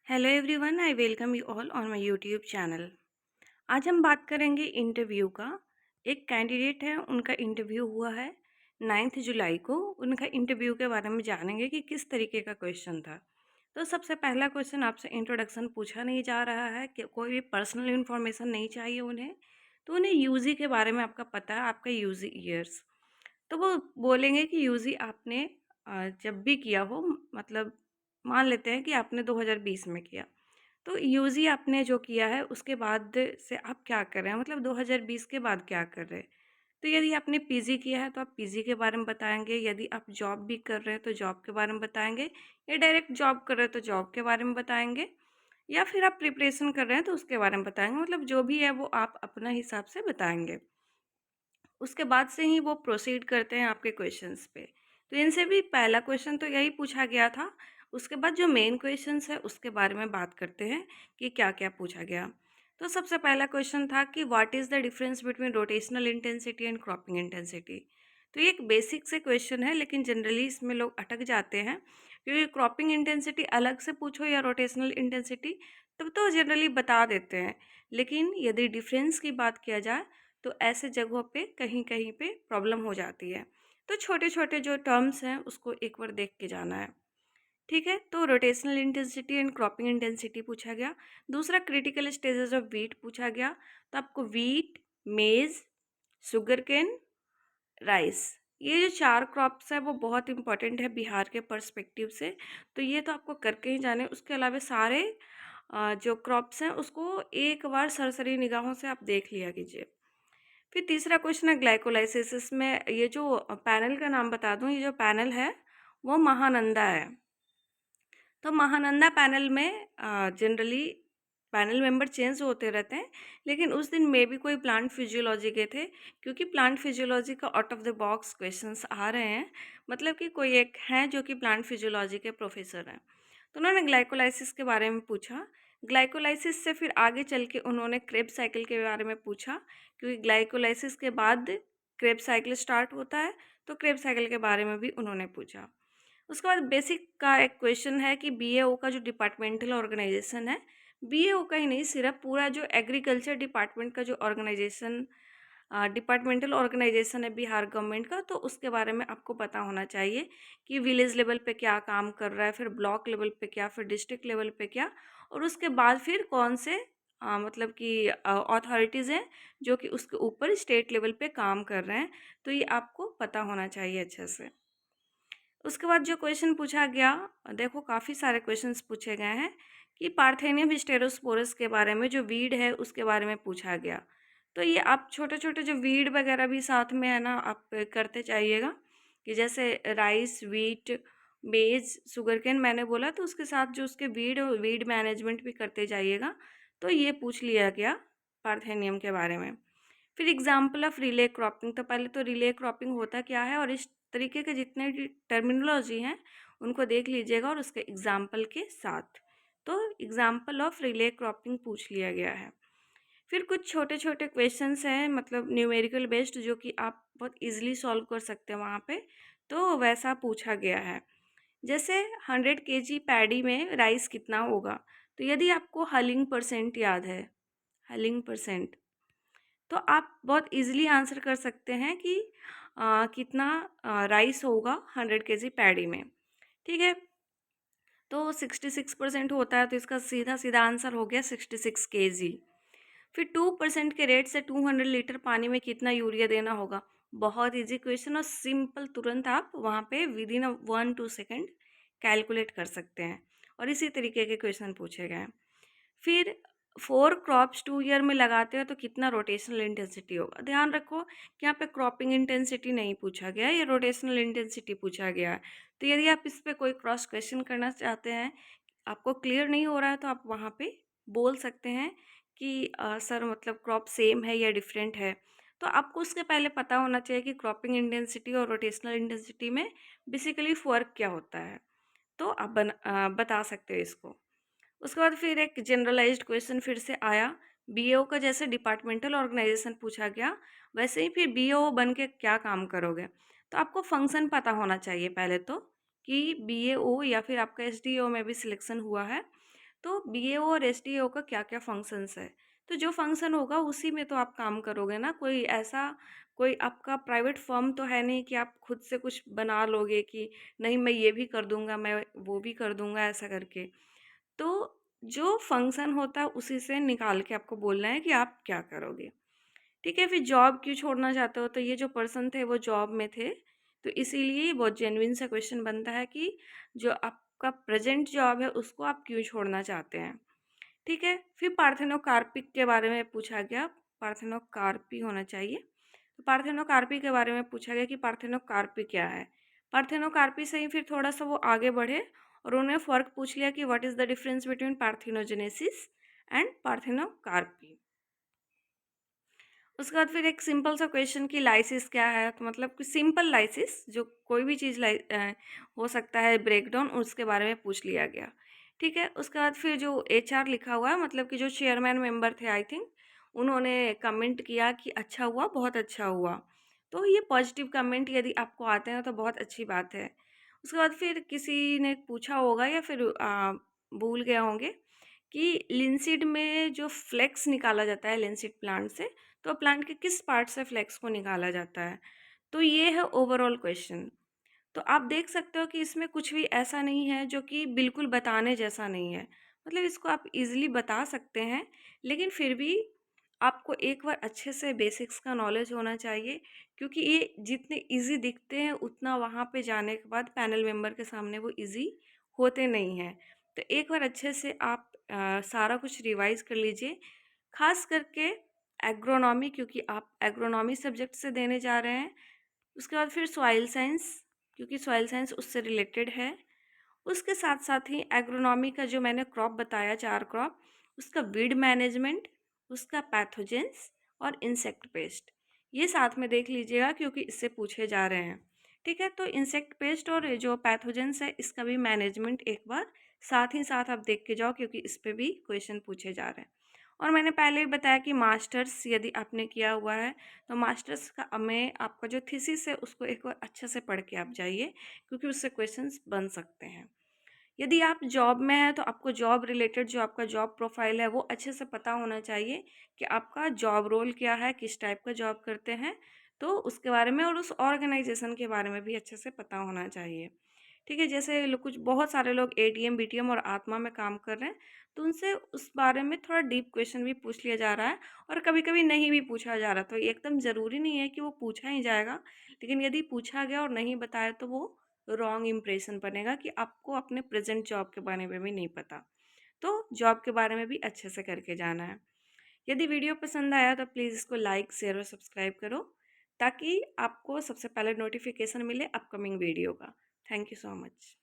Hello everyone, I welcome you all on my YouTube channel. आज हम बात करेंगे इंटरव्यू का। एक कैंडिडेट है, उनका इंटरव्यू हुआ है 9 जुलाई को। उनका इंटरव्यू के बारे में जानेंगे कि किस तरीके का क्वेश्चन था। तो सबसे पहला क्वेश्चन आपसे इंट्रोडक्शन पूछा नहीं जा रहा है कि कोई भी पर्सनल इन्फॉर्मेशन नहीं चाहिए उन्हें। तो उन्हें यूजी के बारे में आपका पता है, आपका यूजी ईयर्स। तो वो बोलेंगे कि यूजी आपने जब भी किया हो, मतलब मान लेते हैं कि आपने 2020 में किया। तो यूजी आपने जो किया है उसके बाद से आप क्या कर रहे हैं, मतलब 2020 के बाद क्या कर रहे हैं। तो यदि आपने पीजी किया है तो आप पीजी के बारे में बताएंगे, यदि आप जॉब भी कर रहे हैं तो जॉब के बारे में बताएंगे, या डायरेक्ट जॉब कर रहे हैं तो जॉब के बारे में बताएंगे, या फिर आप प्रिपरेशन कर रहे हैं तो उसके बारे में बताएंगे। मतलब जो भी है वो आप अपना हिसाब से बताएंगे। उसके बाद से ही वो प्रोसीड करते हैं आपके क्वेश्चंस पे। तो इनसे भी पहला क्वेश्चन तो यही पूछा गया था। उसके बाद जो मेन क्वेश्चंस है उसके बारे में बात करते हैं कि क्या क्या पूछा गया। तो सबसे पहला क्वेश्चन था कि what is the difference between rotational intensity and cropping intensity. तो ये एक बेसिक से क्वेश्चन है, लेकिन जनरली इसमें लोग अटक जाते हैं, क्योंकि क्रॉपिंग इंटेंसिटी अलग से पूछो या रोटेशनल इंटेंसिटी तब तो जनरली बता देते हैं, लेकिन यदि डिफरेंस की बात किया जाए तो ऐसे जगहों पे कहीं कहीं पे प्रॉब्लम हो जाती है। तो छोटे छोटे जो टर्म्स हैं उसको एक बार देख के जाना है। ठीक है, तो rotational intensity and cropping intensity पूछा गया। दूसरा क्रिटिकल स्टेजेस ऑफ वीट पूछा गया। तो आपको वीट, मेज, शुगर केन, राइस, ये जो 4 क्रॉप्स है वो बहुत इंपॉर्टेंट है बिहार के पर्सपेक्टिव से। तो ये तो आपको करके ही जाने। उसके अलावा सारे जो क्रॉप्स हैं उसको एक बार सरसरी निगाहों से आप देख लिया कीजिए। फिर तीसरा क्वेश्चन है ग्लाइकोलाइसिस। इसमें ये जो पैनल का नाम बता दूं, ये जो पैनल है वो महानंदा है। तो महानंदा पैनल में जनरली पैनल मेंबर चेंज होते रहते हैं, लेकिन उस दिन मे भी कोई प्लांट फिजियोलॉजी के थे, क्योंकि प्लांट फिजियोलॉजी का out of the box questions आ रहे हैं। मतलब कि कोई एक हैं जो कि प्लांट फिजियोलॉजी के प्रोफेसर हैं। तो उन्होंने ग्लाइकोलाइसिस के बारे में पूछा। ग्लाइकोलाइसिस से फिर आगे चल के उन्होंने क्रेब्स साइकिल के बारे में पूछा, क्योंकि ग्लाइकोलाइसिस के बाद क्रेब्स साइकिल स्टार्ट होता है। तो क्रेब्स साइकिल के बारे में भी उन्होंने पूछा। उसके बाद बेसिक का एक क्वेश्चन है कि बीएओ का जो डिपार्टमेंटल ऑर्गेनाइजेशन है, बीएओ का ही नहीं, सिर्फ पूरा जो एग्रीकल्चर डिपार्टमेंट का जो ऑर्गेनाइजेशन डिपार्टमेंटल ऑर्गेनाइजेशन है बिहार गवर्नमेंट का, तो उसके बारे में आपको पता होना चाहिए कि विलेज लेवल पे क्या काम कर रहा है, फिर ब्लॉक लेवल पे क्या, फिर डिस्ट्रिक्ट लेवल पे क्या, और उसके बाद फिर कौन से मतलब कि अथॉरिटीज़ हैं जो कि उसके ऊपर स्टेट लेवल पे काम कर रहे हैं। तो ये आपको पता होना चाहिए अच्छे से। उसके बाद जो क्वेश्चन पूछा गया, देखो काफ़ी सारे क्वेश्चंस पूछे गए हैं कि पार्थेनियम स्टेरोस्पोरस के बारे में, जो वीड है उसके बारे में पूछा गया। तो ये आप छोटे छोटे जो वीड वगैरह भी साथ में है ना, आप करते जाइएगा, कि जैसे राइस, वीट, मेज, शुगरकेन मैंने बोला, तो उसके साथ जो उसके वीड और वीड मैनेजमेंट भी करते जाइएगा। तो ये पूछ लिया गया पार्थेनियम के बारे में। फिर एग्जाम्पल ऑफ रिले क्रॉपिंग। तो पहले तो रिले क्रॉपिंग होता क्या है, और इस तरीके के जितने भी टर्मिनोलॉजी हैं उनको देख लीजिएगा और उसके एग्जाम्पल के साथ। तो एग्जाम्पल ऑफ रिले क्रॉपिंग पूछ लिया गया है। फिर कुछ छोटे छोटे क्वेश्चंस हैं, मतलब न्यूमेरिकल बेस्ड, जो कि आप बहुत इजीली सॉल्व कर सकते हैं वहाँ पे। तो वैसा पूछा गया है। जैसे 100 kg पैडी में राइस कितना होगा। तो यदि आपको हलिंग परसेंट याद है, हलिंग परसेंट, तो आप बहुत इजीली आंसर कर सकते हैं कि कितना राइस होगा 100 kg पैडी में। ठीक है, तो 66% होता है, तो इसका सीधा सीधा आंसर हो गया 66 kg। फिर 2% के रेट से 200 लीटर पानी में कितना यूरिया देना होगा। बहुत इजी क्वेश्चन और सिंपल, तुरंत आप वहाँ पे विद इन 1-2 सेकेंड कैलकुलेट कर सकते हैं, और इसी तरीके के क्वेश्चन पूछे गए हैं। फिर 4 क्रॉप्स 2 ईयर में लगाते हो तो कितना रोटेशनल इंटेंसिटी होगा। ध्यान रखो कि यहाँ पे क्रॉपिंग इंटेंसिटी नहीं पूछा गया है, ये रोटेशनल इंटेंसिटी पूछा गया है। तो यदि आप इस पर कोई क्रॉस क्वेश्चन करना चाहते हैं, आपको क्लियर नहीं हो रहा है, तो आप वहाँ पे बोल सकते हैं कि सर मतलब क्रॉप सेम है या डिफरेंट है। तो आपको उसके पहले पता होना चाहिए कि क्रॉपिंग इंटेंसिटी और रोटेशनल इंटेंसिटी में बेसिकली फ़र्क क्या होता है। तो आप बता सकते हो इसको। उसके बाद फिर एक जनरलाइज्ड क्वेश्चन फिर से आया। बीएओ का जैसे डिपार्टमेंटल ऑर्गेनाइजेशन पूछा गया, वैसे ही फिर बीएओ बन के क्या काम करोगे। तो आपको फंक्शन पता होना चाहिए पहले तो, कि बीएओ या फिर आपका एसडीओ में भी सिलेक्शन हुआ है तो बीएओ और एसडीओ का क्या-क्या फंक्शंस है। तो जो फंक्शन होगा उसी में तो आप काम करोगे ना, कोई आपका प्राइवेट फर्म तो है नहीं कि आप खुद से कुछ बना लोगे कि नहीं मैं ये भी कर दूँगा, मैं वो भी कर दूँगा ऐसा करके। तो जो फंक्शन होता है उसी से निकाल के आपको बोलना है कि आप क्या करोगे। ठीक है, फिर जॉब क्यों छोड़ना चाहते हो? तो ये जो पर्सन थे वो जॉब में थे, तो इसीलिए बहुत जेन्युइन सा क्वेश्चन बनता है कि जो आपका प्रेज़ेंट जॉब है उसको आप क्यों छोड़ना चाहते हैं? ठीक है, फिर पार्थेनोकार्पिक के बारे में पूछा गया, पार्थेनोकार्पी होना चाहिए। तो पार्थेनोकार्पी के बारे में पूछा गया कि पार्थेनोकार्पी क्या है? पार्थेनोकार्पी से ही फिर थोड़ा-सा वो आगे बढ़े और उन्होंने फ़र्क पूछ लिया कि what is the difference between parthenogenesis and parthenocarpy. उसके बाद फिर एक सिंपल सा क्वेश्चन कि लाइसिस क्या है? तो मतलब कि सिंपल लाइसिस जो कोई भी चीज़ हो सकता है ब्रेकडाउन उसके बारे में पूछ लिया गया। ठीक है? उसके बाद फिर जो एचआर लिखा हुआ है मतलब कि जो चेयरमैन मेंबर थे आई थिंक, उन्होंने कमेंट किया कि अच्छा हुआ, बहुत अच्छा हुआ। तो ये पॉजिटिव कमेंट यदि आपको आते हैं तो बहुत अच्छी बात है। उसके बाद फिर किसी ने पूछा होगा या फिर भूल गए होंगे कि लिनसीड में जो फ्लेक्स निकाला जाता है लिनसीड प्लांट से, तो प्लांट के किस पार्ट से फ्लेक्स को निकाला जाता है? तो ये है ओवरऑल क्वेश्चन। तो आप देख सकते हो कि इसमें कुछ भी ऐसा नहीं है जो कि बिल्कुल बताने जैसा नहीं है। मतलब इसको आप ईज़िली बता सकते हैं, लेकिन फिर भी आपको एक बार अच्छे से बेसिक्स का नॉलेज होना चाहिए क्योंकि ये जितने ईज़ी दिखते हैं उतना वहाँ पे जाने के बाद पैनल मेंबर के सामने वो ईज़ी होते नहीं हैं। तो एक बार अच्छे से आप सारा कुछ रिवाइज़ कर लीजिए, ख़ास करके एग्रोनॉमी क्योंकि आप एग्रोनॉमी सब्जेक्ट से देने जा रहे हैं। उसके बाद फिर सॉइल साइंस क्योंकि सॉइल साइंस उससे रिलेटेड है। उसके साथ-साथ ही एग्रोनॉमी का जो मैंने क्रॉप बताया 4 क्रॉप, उसका वीड मैनेजमेंट, उसका पैथोजेंस और इंसेक्ट पेस्ट, ये साथ में देख लीजिएगा क्योंकि इससे पूछे जा रहे हैं। ठीक है? तो इंसेक्ट पेस्ट और ये जो पैथोजेंस है इसका भी मैनेजमेंट एक बार साथ ही साथ आप देख के जाओ क्योंकि इस पे भी क्वेश्चन पूछे जा रहे हैं। और मैंने पहले भी बताया कि मास्टर्स यदि आपने किया हुआ है, तो मास्टर्स का में आपका जो थीसिस है उसको एक बार अच्छे से पढ़ के आप जाइए क्योंकि उससे क्वेश्चंस बन सकते हैं। यदि आप जॉब में हैं तो आपको जॉब रिलेटेड जो आपका जॉब प्रोफाइल है वो अच्छे से पता होना चाहिए कि आपका जॉब रोल क्या है, किस टाइप का जॉब करते हैं, तो उसके बारे में और उस ऑर्गेनाइजेशन के बारे में भी अच्छे से पता होना चाहिए। ठीक है, जैसे कुछ बहुत सारे लोग एटीएम बीटीएम और आत्मा में काम कर रहे हैं, तो उनसे उस बारे में थोड़ा डीप क्वेश्चन भी पूछ लिया जा रहा है और कभी कभी नहीं भी पूछा जा रहा, तो ये एकदम ज़रूरी नहीं है कि वो पूछा ही जाएगा, लेकिन यदि पूछा गया और नहीं बताया तो वो रॉन्ग इम्प्रेशन बनेगा कि आपको अपने प्रेजेंट जॉब के बारे में भी नहीं पता। तो जॉब के बारे में भी अच्छे से करके जाना है। यदि वीडियो पसंद आया तो प्लीज़ इसको लाइक शेयर और सब्सक्राइब करो ताकि आपको सबसे पहले नोटिफिकेशन मिले अपकमिंग वीडियो का। Thank you so much.